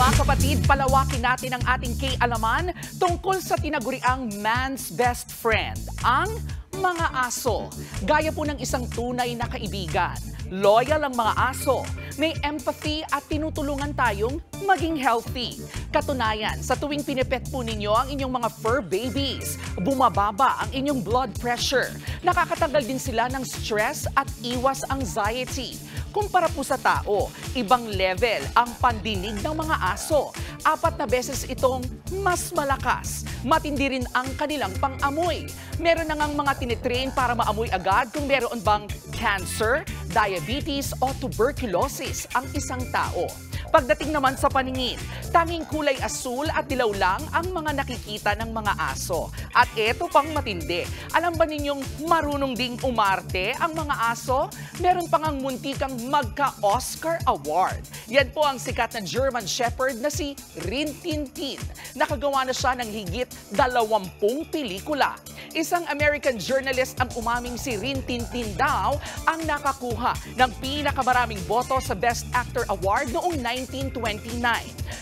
Mga kapatid, palawakin natin ang ating K-alaman tungkol sa tinaguriang man's best friend, ang mga aso. Gaya po ng isang tunay na kaibigan. Loyal ang mga aso, may empathy at tinutulungan tayong maging healthy. Katunayan, sa tuwing pinipet po ninyo ang inyong mga fur babies, bumababa ang inyong blood pressure. Nakakatanggal din sila ng stress at iwas anxiety. Kumpara po sa tao, ibang level ang pandinig ng mga aso. 4 na beses itong mas malakas. Matindi rin ang kanilang pang-amoy. Meron na ngang mga tinitrain para maamoy agad kung meron bang cancer, diabetes o tuberculosis ang isang tao. Pagdating naman sa paningin, tanging kulay asul at dilaw lang ang mga nakikita ng mga aso. At eto pang matindi, alam ba ninyong marunong ding umarte ang mga aso? Meron pang ang muntikang magka-Oscar Award. Yan po ang sikat na German Shepherd na si Rin Tin Tin. Nakagawa na siya ng higit 20 pelikula. Isang American journalist ang umaming si Rin Tin Tin daw ang nakakuha ng pinakamaraming boto sa Best Actor Award noong 1929.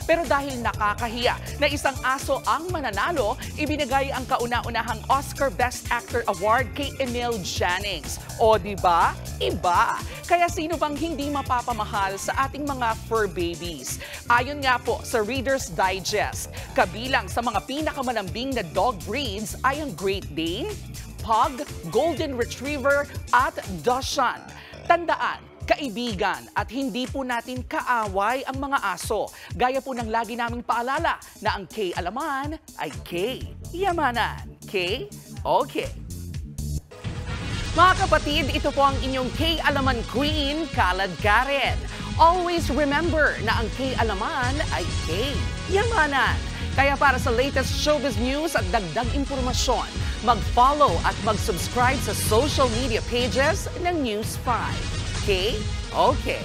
Pero dahil nakakahiya na isang aso ang mananalo, ibinigay ang kauna-unahang Oscar Best Actor Award kay Emil Jannings. O diba? Iba. Kaya sino bang hindi mapapamahal sa ating mga fur babies? Ayon nga po sa Reader's Digest, kabilang sa mga pinakamalambing na dog breeds ay ang Great Dane, Pug, Golden Retriever at Dachshund. Tandaan, kaibigan at hindi po natin kaaway ang mga aso. Gaya po ng lagi naming paalala na ang K-alaman ay K-yamanan. K-okay. Mga kapatid, ito po ang inyong K-alaman Queen, Kalad Karen. Always remember na ang K-alaman ay K-yamanan. Kaya para sa latest showbiz news at dagdag impormasyon, mag-follow at mag-subscribe sa social media pages ng News 5. Okay?